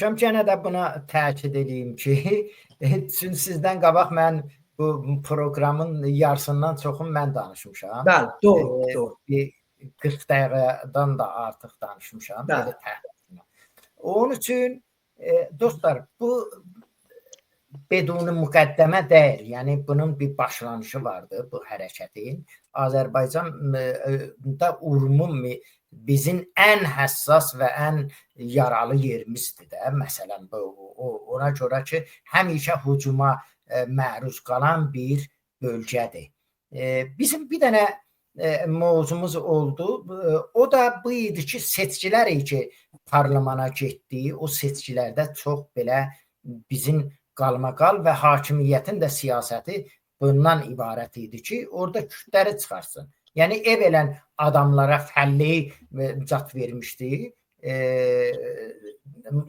Yenə də buna təkid edeyim ki, çünki sizdən qabaq mən bu proqramın yarısından çoxunu mən danışmışam. Bəli, doğru. Bir 40 dəqiqədən də artıq danışmışam. Belə təxminən. Onun üçün dostlar, bu beduni müqəddəmə deyil. Yəni bunun bir başlanışı vardı bu hərəkətin. Azərbaycanda ümumi bizim ən həssas və ən yaralı yerimizdir də. Məsələn, ona görə ki, həmişə hücuma məruz qalan bir bölgədir. Bizim bir dənə mövzumuz oldu. O da bu idi ki, seçkilər ki, parlamentə getdi. O seçkilərdə çox belə bizim qalmaqal və hakimiyyətin də siyasəti bundan ibarət idi ki, orada kütləri çıxarsın. Yəni ev elən adamlara fəlli cat vermişdi,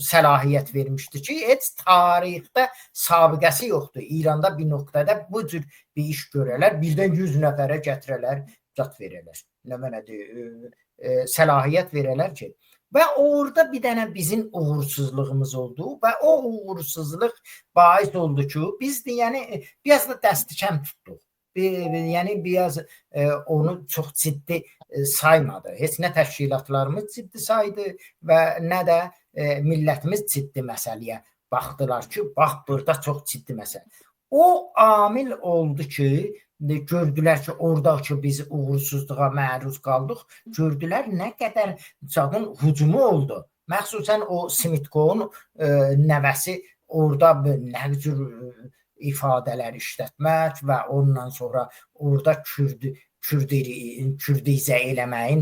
səlahiyyət vermişdi ki, heç tarixdə sabiqəsi yoxdur. İranda bir nöqtədə bu cür bir iş görərlər, birdən 100 nəfərə gətirərlər, cat verərlər. Nə mənədir, səlahiyyət verərlər ki, və orada bir dənə bizim uğursuzluğumuz oldu və o uğursuzluq bais oldu ki, biz de yəni biraz da dəstikəm tutduq. Yəni biraz onu çox ciddi saymadı. Heç nə təşkilatlarımız ciddi saydı və nə də millətimiz ciddi məsələyə baxdılar ki, bax burada çox ciddi məsələ. O amil oldu ki, gördülər ki, oradakı biz uğursuzluğa məruz qaldıq. Gördülər nə qədər cadın hücumu oldu. Məxsusən o Simitkovun nəvəsi orada nə cür ifadələr işlətmək və ondan sonra orada kürdizə eləməyin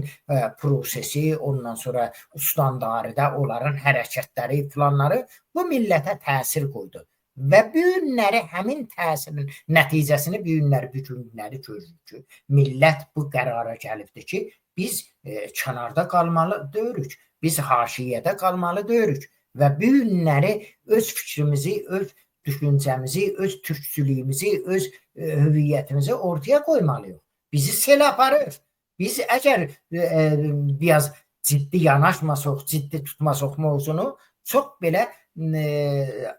prosesi, ondan sonra Ustandarıda onların hərəkətləri, planları bu millətə təsir qoydu. Və bu günləri həmin təsirin nəticəsini bu günləri görürük ki, millət bu qərara gəlibdir ki, biz kənarda qalmalı deyirik, biz haşiyyədə qalmalı deyirik və bu günləri öz fikrimizi, öz düşüncəmizi, öz türkçülüyümüzü, öz hüviyyətimizi ortaya qoymalıyıq. Bizi sel aparır. Biz əgər biraz ciddi yanaşmasaq, ciddi tutmasaq mövzunu, çox belə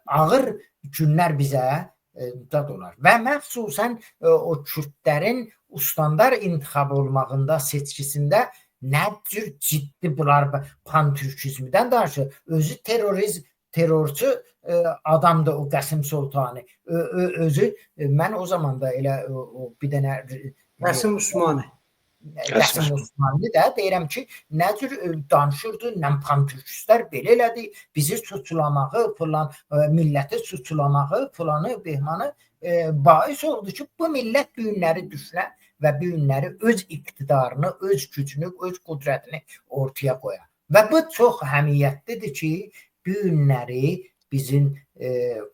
ağır günlər bizə dad olar. Və məxsusən o kürdlərin ustandar intiqab olmağında, seçkisində nə cür ciddi bunlar pan-türkizmdən danışır. Özü terrorçu adamdır o Qəsim Sultani. Özü, mən o zaman da elə bir dənə Qəsim Osmani. Qəsim Osmani də deyirəm ki, nə cür danışırdı, nə pan-türkistlər belə elədi, bizi suçlamağı, milləti suçlamağı, planı, behmanı bais oldu ki, bu millət bu günləri düşünə və bu günləri öz iqtidarını, öz gücünü, öz qudrətini ortaya qoya. Və bu çox həmiyyətlidir ki, bu günləri bizim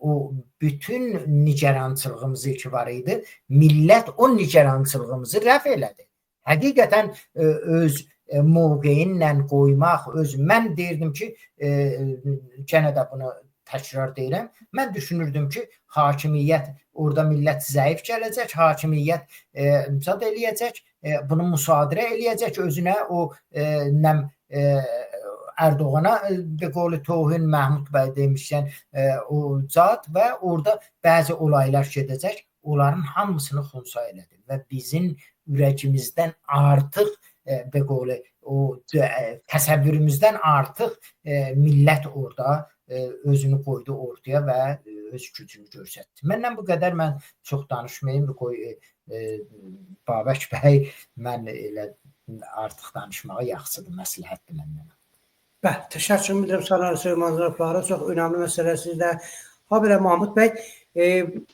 o bütün nigerançılığımızı ki var idi, millət o nigerançılığımızı rəf elədi. Həqiqətən öz mövqeyinlə qoymaq, mən deyirdim ki, gənə də bunu təkrar deyirəm, mən düşünürdüm ki, hakimiyyət, orada millət zəif gələcək, hakimiyyət zad eləyəcək, bunu müsadirə eləyəcək özünə, o Erdoğan'a de qolu Tohin Məhmud bəy demişkən o zat və orada bəzi olaylar gedəcək, onların hamısını xunsa elədi və bizim ürəkimizdən artıq de qolu o təsəvvürümüzdən artıq millət orada özünü qoydu ortaya və öz gücünü göstərdi. Məndən bu qədər, mən çox danışmayayım, Babək bəy, mən elə artıq danışmağa yaxşıdır, məsləhətdir məndən. Bəli, təşəkkür edirəm sana Süleyman Zarflara, çox önəmli məsələ sizdə. Ha belə Mahmud bəy,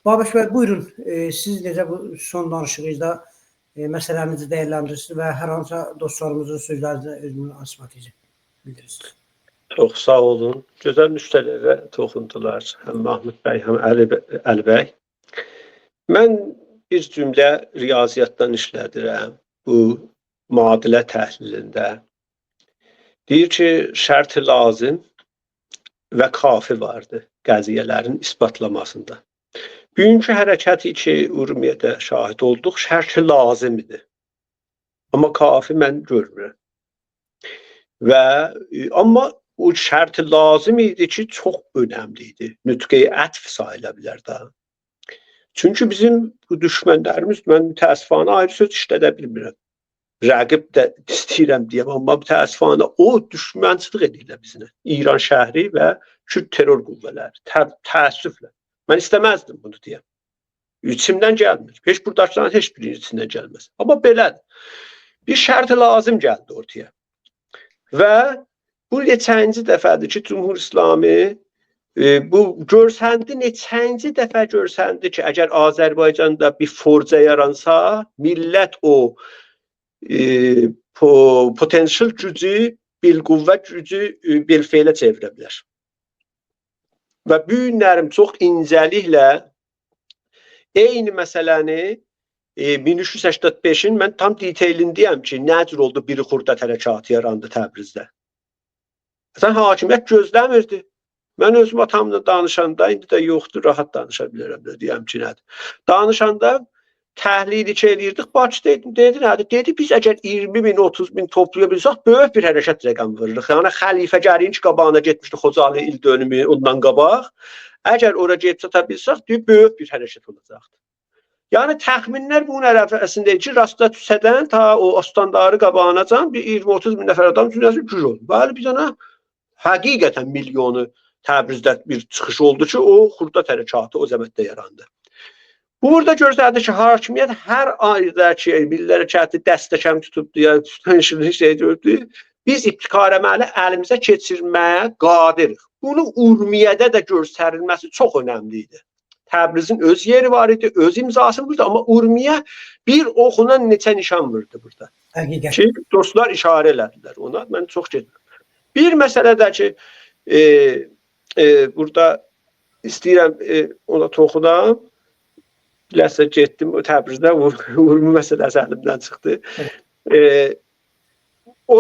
Babək bəy buyurun, siz necə bu son danışığınızda məsələnizi dəyərləndirirsiniz və hər hansı dostlarımızın sözlərinizə özünü asmatizə bildirirsiniz. Çox sağ olun. Gözəl nüqtələrə toxundular həm Mahmud bəy, həm Əli bəy. Mən bir cümlə riyaziyyatdan işlədirəm bu müadilə təhlilində. Deyir ki, şərt-i lazım və kafi vardı qəziyyələrin isbatlamasında. Bugünkü hərəkəti ki, Urmiyədə şahid olduq, şərt-i lazım idi. Amma kafi mən görmürəm. Amma bu şərti lazım idi ki, çox önəmli idi. Nütqe-i ətf sayıla bilər də. Çünki bizim bu düşmənlərimiz, mən mütəəssifanə ayrı söz işlədə bilmirəm. Rəqib də istəyirəm deyəm, amma mütəəssifanə o düşmənçilik edirlər bizə. İran şəhri və Kürt terror qüvvələri. Təəssüflə. Mən istəməzdim bunu deyəm. İçimdən gəlmir. Heç buradakıların heç birinin içindən gəlməz. Amma belədir. Bir şərt lazım gəldi ortaya. Və bu neçənci dəfədir ki, Cümhur İslami bu görsəndi, neçənci dəfə görsəndi ki, əgər Azərbaycanda bir forca yaransa, millət o potensial gücü, bilqüvvə gücü bilfeylə çevirə bilər. Və bu günlərim çox incəliklə eyni məsələni 1385-in mən tam detailindəyəm ki, nə cür oldu biri xurdət hərəkatı yarandı Təbrizdə. Sən hakimiyyət gözləmirdi. Mən özüm atamla danışanda, indi də yoxdur, rahat danışa bilərəm də, deyəm ki, nədir. Danışanda təhlili eləyirdik, Bakıda dedi, nədir? Dedi, biz əgər 20 bin, 30 bin toplaya bilsək, böyük bir hərəkət rəqəm veririk. Yəni, xəlifəgərin ki, qabağına getmişdi Xocalı il dönümü ondan qabaq. Əgər ora gedib çata bilsək, böyük bir hərəkət olacaqdır. Yəni, təxminlər bunun ərəfəsində ki, rastda tüsədən ta o standarı qabağınacan bir 20-30 bin nəfər adam cümləsi güc oldu. Bəli, bir dənə həqiqətən milyonu Təbrizdə bir çıxış oldu ki, o xurdət hərəkatı o zəmətdə yarandı. Burada görsədi ki, hakimiyyət hər ayda ki, milli hərəkatı dəstəkəm tutubdu, ya tütənşini şey gördü, biz ibtikar əməli əlimizə keçirməyə qadirik. Bunu Urmiyədə də göstərilməsi çox önəmli idi. Təbrizin öz yeri var idi, öz imzası burada, amma Urmiyə bir oxuna neçə nişan vurdu burada. Həqiqət. Ki, dostlar işarə elədilər ona, mən çox getmirəm. Bir məsələ də ki, burada istəyirəm ona toxunam. Biləsə getdim o Təbrizdə, Urmi məsələsi əlimdən çıxdı. O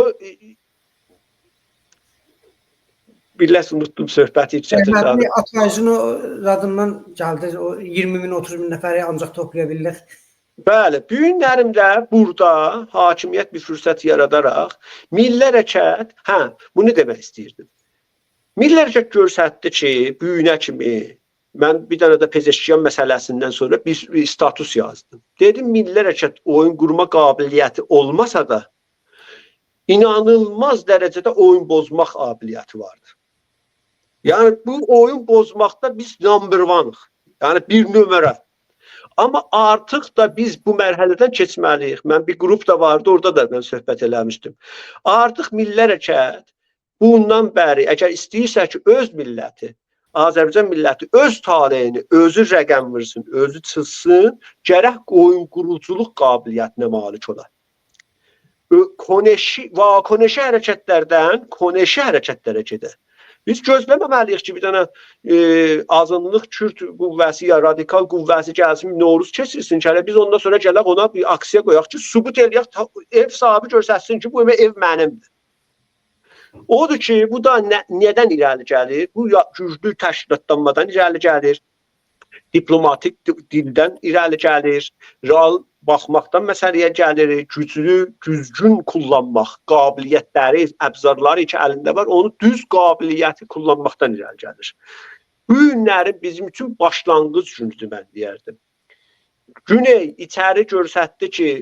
biləsə unutdum söhbəti Əhmədli Atayızın o zadından gəldi, o 20 bin, 30 bin nəfəri ancaq toplaya bildik. Bəli, bu günlərimdə burada hakimiyyət bir fürsət yaradaraq milli hərəkət, bunu demək istəyirdim. Milli hərəkət görsətdi ki, bu günə kimi mən bir dənə də Pezeşkiyan məsələsindən sonra bir status yazdım. Dedim, milli hərəkət oyun qurma qabiliyyəti olmasa da inanılmaz dərəcədə oyun bozmaq qabiliyyəti vardır. Yəni, bu oyun bozmaqda biz number one-ıq. Yəni, bir nömrə. Amma artıq da biz bu mərhələdən keçməliyik. Mən bir qrup da vardı, orada da mən söhbət eləmişdim. Artıq milli hərəkət bundan bəri, əgər istəyirsə ki, öz milləti, Azərbaycan milləti öz taleyini, özü rəqəm vursun, özü çıxsın, gərək oyun quruculuq qabiliyyətinə malik olar. Vakoneşi hərəkətlərdən koneşi hərəkətlərə gedir. Biz gözləməməliyik ki, bir dənə azınlıq Kürt qüvvəsi ya radikal qüvvəsi gəlsin, Novruz keçirsin ki, biz ondan sonra gələk ona bir aksiya qoyaq ki, sübut eləyək, ev sahibi görsətsin ki, bu ev mənimdir. Odur ki, bu da nədən irəli gəlir? Bu güclü təşkilatlanmadan irəli gəlir, diplomatik dildən irəli gəlir, real baxmaqdan məsələyə gəlir, güclü, düzgün kullanmaq qabiliyyətləri, əbzarları ki, əlində var, onu düz qabiliyyəti kullanmaqdan irəli gəlir. Bu günlərin bizim üçün başlanğıc gündür, mən deyərdim. Güney içəri görsətdi ki,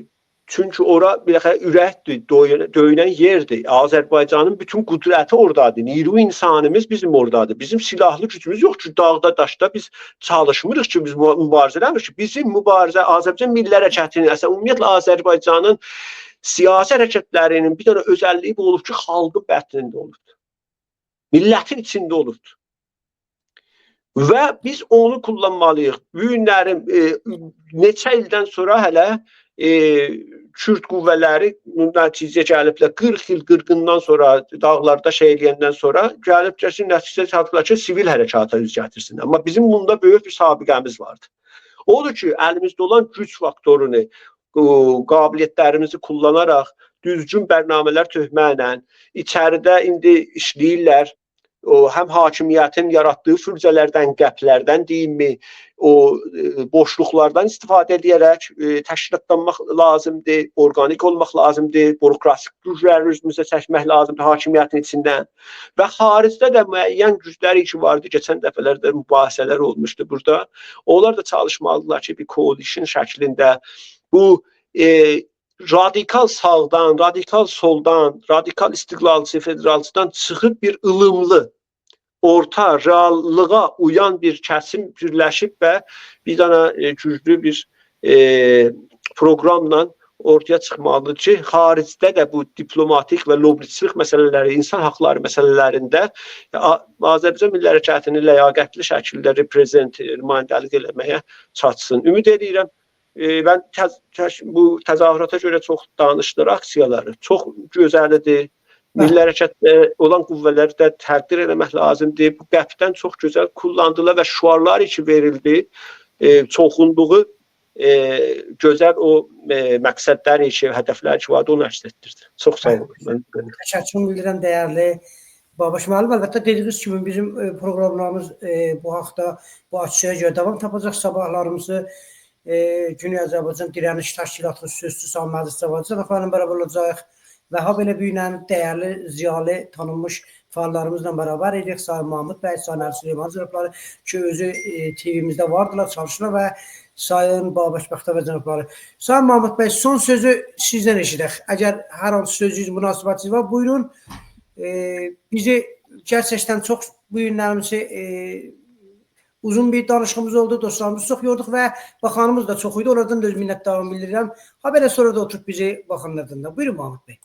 çünki ora bir ürəkdir, döyünən yerdir. Azərbaycanın bütün qüdrəti oradadır. Niru insanımız bizim oradadır. Bizim silahlı gücümüz yox ki, dağda, daşda biz çalışmırıq ki, biz mübarizə eləmirik ki. Bizim mübarizə Azərbaycan milli hərəkətinin, ümumiyyətlə Azərbaycanın siyasi hərəkətlərinin bir dənə özəlliyi bu olub ki, xalqın bətnində olubdur. Millətin içində olubdur. Və biz onu kullanmalıyıq. Bu günlərin neçə ildən sonra hələ Kürt qüvvələri nəticə gəliblər, 40 il qırğından sonra, dağlarda şey eləyəndən sonra gəlib ki, nəticə çatdılar ki, sivil hərəkata üz gətirsin. Amma bizim bunda böyük bir sabiqəmiz vardı. Odur ki, əlimizdə olan güc faktorunu, qabiliyyətlərimizi kullanaraq, düzgün bərnamələr töhməklə, içəridə indi işləyirlər, o həm hakimiyyətin yaratdığı fürcələrdən, qəplərdən deyimmi, o boşluqlardan istifadə edərək təşkilatlanmaq lazımdır, organik olmaq lazımdır, bürokratik gücləri özümüzə çəkmək lazımdır hakimiyyətin içindən və xaricdə də müəyyən güclər ki vardı. Keçən dəfələrdə mübahisələr olmuşdu burada. Onlar da çalışmalıdırlar ki, bir coalition şəklində bu radikal sağdan, radikal soldan, radikal istiqlalçı, federalçıdan çıxıb bir ılımlı, orta, reallığa uyan bir kəsim birləşib və bir dənə güclü bir proqramla ortaya çıxmalıdır ki, xaricdə də bu diplomatik və lobbiçilik məsələləri, insan haqları məsələlərində Azərbaycan Milli Hərəkatını ləyaqətli şəkildə nümayəndəlik eləməyə çatsın. Ümid edirəm, mən bu təzahürata görə çox danışdır aksiyaları, çox gözəlidir. Milli hərəkətdə olan qüvvələri də təqdir eləmək lazımdır. Bu qəpdən çox gözəl kullandılar və şüarlar ki verildi. Çoxunluğu gözəl o məqsədlər ki, hədəflər ki vardı, onu əks etdirdi. Çox sağ olun. Təşəkkür bildirəm dəyərli Babaş müəllim. Əlbəttə dediyiniz kimi bizim proqramlarımız bu haqda bu açıya görə davam tapacaq. Sabahlarımızı Güney Azərbaycan Dirəniş Təşkilatının sözçüsü Sami Məzid Cavadcan efendim bərabər olacaq və habelə büyünən dəyərli, ziyalı, tanınmış fəallarımızla bərabər edirik. Sayın Mahmud bəy, Sayın Əli Süleyman cənabları ki, özü TV-mizdə vardılar, çalışırlar və Sayın Babaş Bəxtəvər cənabları. Sayın Mahmud bəy, son sözü sizdən eşidək. Əgər hər hansı sözünüz, münasibətiniz var, buyurun. Bizi gerçəkdən çox bu günlərimizi uzun bir danışığımız oldu, dostlarımız çox yorduq və baxanımız da çox idi. Oradan da öz minnətdarlığımı bildirirəm. Ha belə sonra da oturup bizi baxanlardan da. Buyurun Mahmud bəy.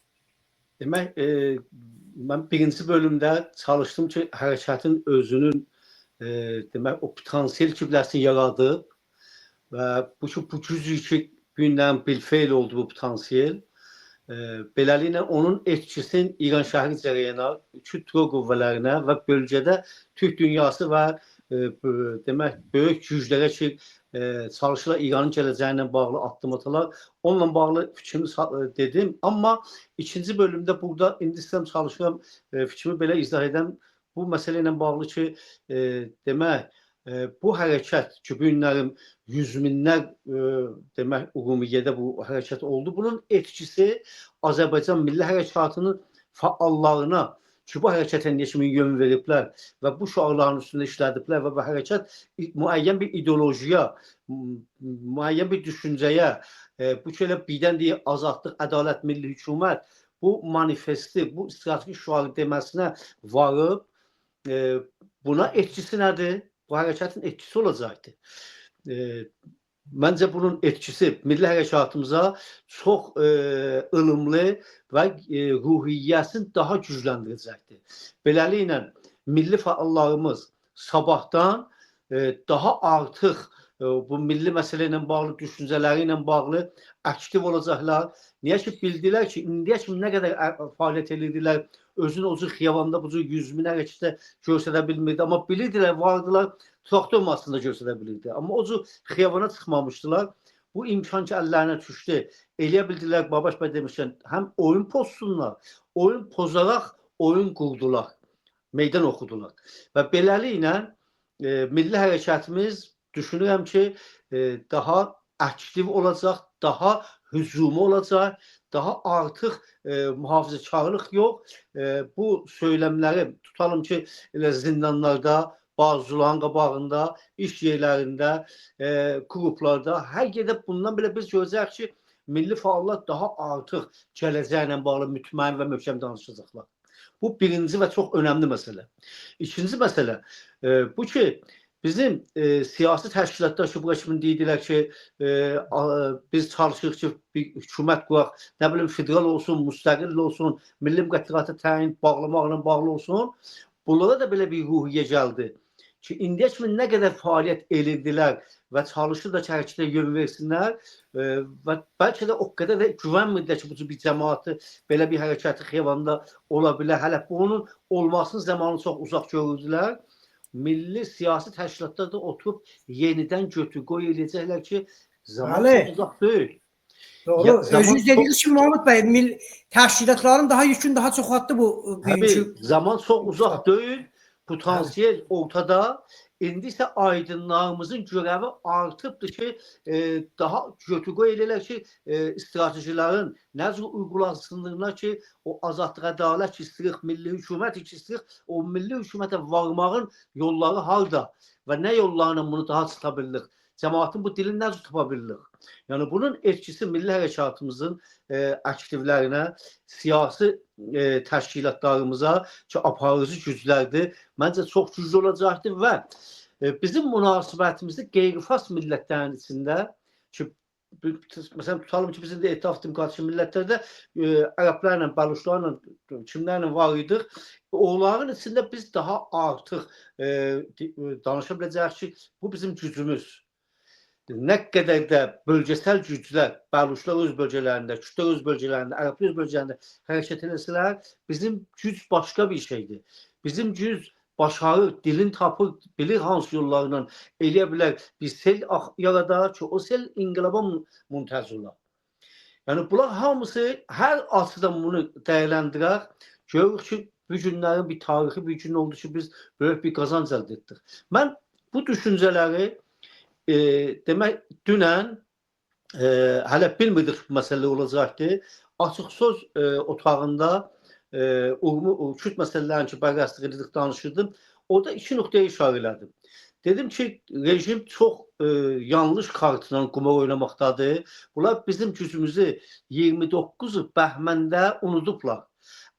Demək, mən birinci bölümdə çalışdım ki, hərəkətin özünün demək, o potansiyel kibləsini yaradıb və bu cüzü ki, gündən bilfeyl oldu bu potansiyel. Beləliklə, onun etkisinin İran şəhəri cərəyana, kütlə qüvvələrinə və bölgədə Türk dünyası və demək, böyük güclərə ki, çalışırlar İranın gələcəyi ilə bağlı addım atalar. Onunla bağlı fikrimi dedim. Amma ikinci bölümdə burada indi istəyirəm çalışıram, fikrimi belə izah edəm. Bu məsələ ilə bağlı ki, demək, bu hərəkət ki, bu günlərin yüz minlər demək, ümumiyyədə bu hərəkət oldu. Bunun etkisi Azərbaycan Milli Hərəkatının fəallarına ki, bu hərəkətə nə kimi yön veriblər və bu şüarların üstündə işlədiblər və bu hərəkət müəyyən bir ideolojiya, müəyyən bir düşüncəyə, bu ki, elə birdən deyir, azadlıq, ədalət, milli hökumət, bu manifesti, bu strateji şüarı deməsinə varıb, buna etkisi nədir? Bu hərəkətin etkisi olacaqdır. Məncə bunun etkisi milli hərəkatımıza çox ılımlı və ruhiyyəsini daha gücləndirəcəkdir. Beləliklə, milli fəallarımız sabahdan daha artıq bu milli məsələ ilə bağlı, düşüncələri ilə bağlı aktiv olacaqlar. Niyə ki, bildilər ki, indiyə kimi nə qədər fəaliyyət edirdilər, özünü o cür xiyabanda, bu cür 100 min hərəkətdə göstərə bilmirdi. Amma bilirdilər, vardılar, traktor massında göstərə bilirdi. Amma o cür xiyabana çıxmamışdılar. Bu imkan ki, əllərinə düşdü. Eləyə bildilər, Babaş bəy demişkən, həm oyun pozsunlar, oyun pozaraq oyun qurdular, meydan oxudular. Və beləliklə, milli hərəkətimiz düşünürəm ki, daha aktiv olacaq, daha hücumu olacaq, daha artıq mühafizəkarlıq yox. Bu söyləmləri tutalım ki, elə zindanlarda, bazıların qabağında, iş yerlərində, qruplarda, hər yerdə bundan belə biz görəcək ki, milli fəallar daha artıq gələcəklə bağlı mütməyin və möhkəm danışacaqlar. Bu birinci və çox önəmli məsələ. İkinci məsələ, bu ki, bizim siyasi təşkilatlar ki, bu kimi deyirlər ki, biz çalışırıq ki, bir hökumət quraq, nə bilim, federal olsun, müstəqil olsun, milli müqəddərata təyin bağlamaqla bağlı olsun. Bunlara da belə bir ruhiyyə gəldi ki, indiyə kimi nə qədər fəaliyyət edirdilər və çalışırlar ki, hərəkətə yön versinlər və bəlkə də o qədər də güvənmirlər ki, bu bir cəmaatı belə bir hərəkəti xiyabanda ola bilər. Hələ bunun olmasının zamanı çox uzaq görürdülər. Milli siyasi təşkilatlar da oturub yenidən götür-qoy eləyəcəklər ki, zaman çox uzaq deyil. Doğru. Özünüz dediniz ki, Mahmud bəy, təşkilatların daha yükün daha çox attı bu. Zaman çox uzaq deyil. potansiyel ortada. İndi isə aydınlarımızın görəvi artıbdır ki, daha götürqoy edirlər ki, stratejilərin necə uygulansınlığına ki, o azadlıq, ədalət istəyirik, milli hökumət istəyirik, o milli hökumətə varmağın yolları harda və nə yollarla bunu daha çıxa bilirik? Cəmaətin bu dilini necə tapa bilirik? Yəni bunun etkisi milli hərəkatımızın aktivlərinə, siyasi təşkilatlarımıza ki, aparıcı güclərdir. Məncə çox güclü olacaqdır və bizim münasibətimizdə qeyri-fas millətlərin içində ki, məsələn tutalım ki, bizim də etraf demokratik millətlərdə ərəblərlə, bəluşlarla, kimlərlə var idik. Onların içində biz daha artıq danışa biləcəyik ki, bu bizim gücümüz. Nə qədər də bölgesel güclər, bəluşlar öz bölgelərində, Kürtlər öz bölgelərində, Ərəblər öz bölgelərində hərəkət eləsələr, bizim güc başqa bir şeydir. Bizim güc başarır, dilin tapır, bilir hansı yollarla eləyə bilər. Bir sel yaradar ki, o sel inqilaba müntəzir olar. Yəni bunlar hamısı hər açıdan bunu dəyərləndirər. Görürük ki, bu günlərin bir tarixi bir gün oldu ki, biz böyük bir qazanc əldə etdik. Mən bu düşüncələri demək dünən hələ bilmirdik bu məsələ olacaqdır. Açıq söz otağında Kürt məsələlərini ki, bərəslik edildik, danışırdım. Orada iki nöqtəyə işarə elədim. Dedim ki, rejim çox yanlış kartla qumar oynamaqdadır. Bunlar bizim gücümüzü 29 bəhməndə unudublar.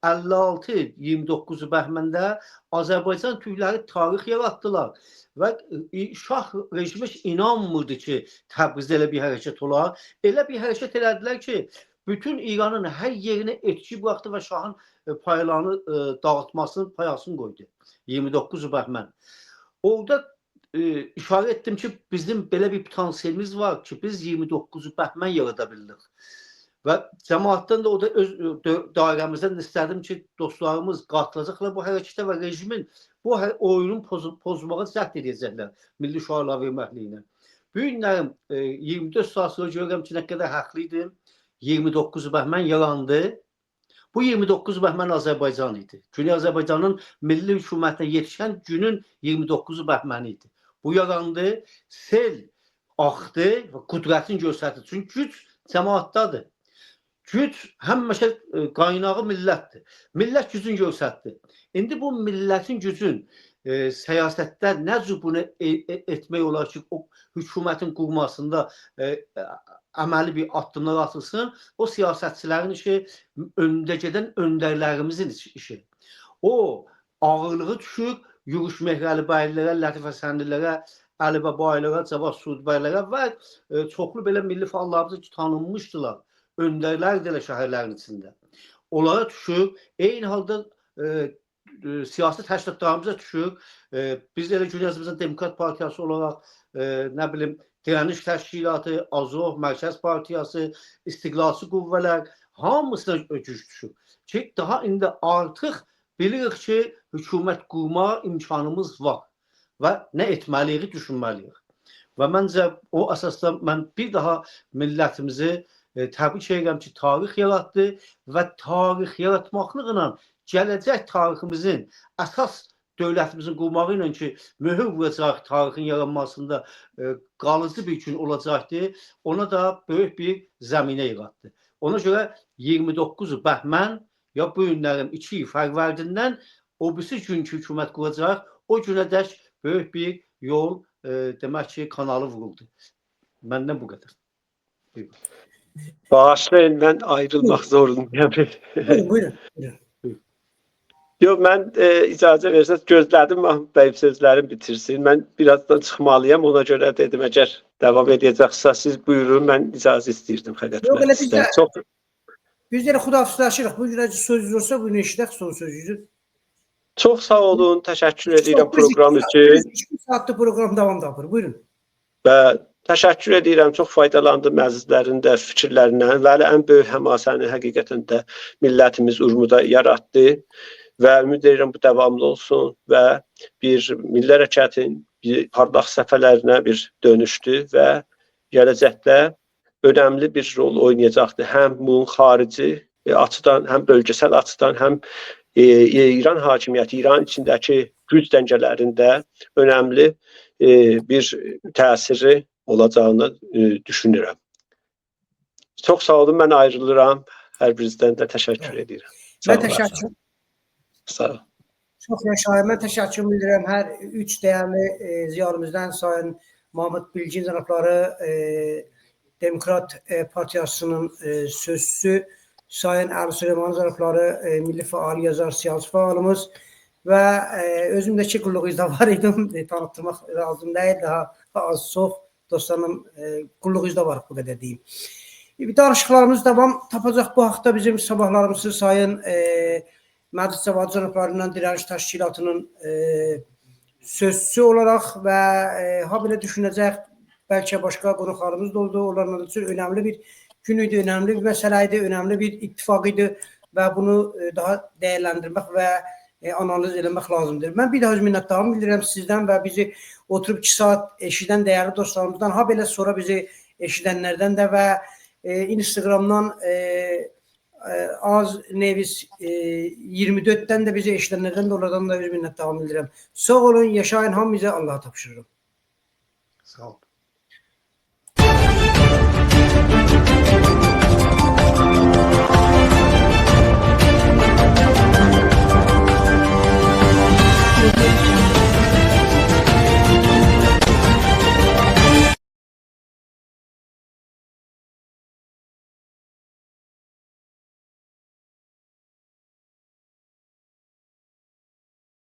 56-29 bəhməndə Azərbaycan türkləri tarix yaratdılar. Və şah rejimi inanmırdı ki, Təbrizdə elə bir hərəkət olar. Elə bir hərəkət elədilər ki, bütün İranın hər yerinə etki buraxdı və şahın paylarını dağıtmasını, payasını qoydu. 29 bəhmən. Orada işarə etdim ki, bizim belə bir potansiyelimiz var ki, biz 29 bəhmən yarada bildik. Və cəmaatdan da orada öz dairəmizdən istədim ki, dostlarımız qatılacaqlar bu hərəkətə və rejimin bu oyunun pozulmağa cəhd edəcəklər milli şüarlar verməkliyilə. Bu günlərim 24 saat sonra görürəm ki, nə qədər haqlıydım. 29 bəhmən yarandı. Bu 29 bəhmən Azərbaycan idi. Güney Azərbaycanın milli hökumətinə yetişən günün 29 bəhməni idi. Bu yarandı, sel axdı və qüdrətin göstərdi. Çünki güc cəmaatdadır. Güc həmişə qaynağı millətdir. Millət gücün göstərdi. İndi bu millətin gücün siyasətdə necə bunu etmək olar ki, o hökumətin qurmasında əməli bir addımlar atılsın, o siyasətçilərin işi, öndə gedən öndərlərimizin işi. O ağırlığı düşür, Yürüş Mehrəlibəylilərə, Lətif Həsənlilərə, Əli Bəbaylılara, Cavad Sudbəylərə və çoxlu belə milli fəallarımızı ki, tanınmışdılar. Öndərlər də şəhərlərin içində. Onlara düşür, eyni halda siyasi təşkilatlarımıza düşür. Biz elə Güney Azərbaycan Demokrat Partiyası olaraq, nə bilim, Dirəniş Təşkilatı, Azov, Mərkəz Partiyası, İstiqlalçı qüvvələr, hamısına güc düşür. Ki, daha indi artıq bilirik ki, hökumət qurma imkanımız var və nə etməliyik, düşünməliyik. Və məncə o əsasda mən bir daha millətimizi təbrik edirəm ki, tarix yaratdı və tarix yaratmaqlıqla gələcək tariximizin əsas dövlətimizin qurmağı ilə ki, mühür vuracaq tarixin yaranmasında qalıcı bir gün olacaqdır, ona da böyük bir zəminə yaratdı. Ona görə 29 bəhmən ya bu günlərin 2 fərvərdindən o birisi günkü hökumət quracaq, o günədək böyük bir yol demək ki, kanalı vuruldu. Məndən bu qədər. Bağışlayın, mən ayrılmaq zorundayım. Buyurun. Yox, mən icazə versəz gözlədim Mahmud bəy sözlərini bitirsin. Mən birazdan çıxmalıyam, ona görə dedim, əgər davam edəcəksə siz buyurun, mən icazə istəyirdim xələtmək istəyirəm. Biz də xudafizləşirik. Bu günə söz olsa bunu eşidək son sözünüzü. Çox sağ olun, təşəkkür edirəm proqram üçün. 2 saatlı proqram davam tapır. Buyurun. Və təşəkkür edirəm, çox faydalandım əzizlərin də fikirlərindən və ən böyük həmasəni həqiqətən də millətimiz Urmuda yaratdı və ümid edirəm bu davamlı olsun və bir milli hərəkətin bir parlaq səfərlərinə bir dönüşdü və gələcəkdə önəmli bir rol oynayacaqdır. Həm bunun xarici açıdan, həm bölgesel açıdan, həm İran hakimiyyəti, İran içindəki güc dəngələrində önəmli bir təsiri olacağını düşünürəm. Çox sağ olun, mən ayrılıram. Hər birinizdən də təşəkkür edirəm. Mən təşəkkür. Sağ olun. Çox yaşayın. Mən təşəkkür bildirirəm hər üç dəyərli ziyarımızdan Sayın Mahmud Bilgin cənabları, Demokrat Partiyasının sözçüsü, Sayın Əli Süleyman cənabları, milli faal, yazar, siyasi faalımız və özümdəki qulluğunuzda var idim, tanıtmaq lazım deyil, daha az çox dostlarım qulluğunuzda var, bu qədər deyim. Danışıqlarımız devam tapacaq bu haqda bizim sabahlarımızı Sayın Məcid Cavad cənablarından Dirəniş Təşkilatının sözçüsü olaraq və habelə düşünəcək, bəlkə başqa qonaqlarımız da oldu. Onlarla üçün önəmli bir gün idi, önəmli bir məsələ idi, önəmli bir ittifaq idi və bunu daha dəyərləndirmək və analiz eləmək lazımdır. Mən bir daha öz minnətdarlığımı bildirirəm sizdən və bizi oturub 2 saat eşidən dəyərli dostlarımızdan, habelə sonra bizi eşidənlərdən də və Instagramdan Az Nevis 24'ten de bizi eşidenlerden de oradan da öz minnettarlığımı bildirirəm. Sağ olun, yaşayın, hamımıza Allah'a tapşırırım. Sağ olun.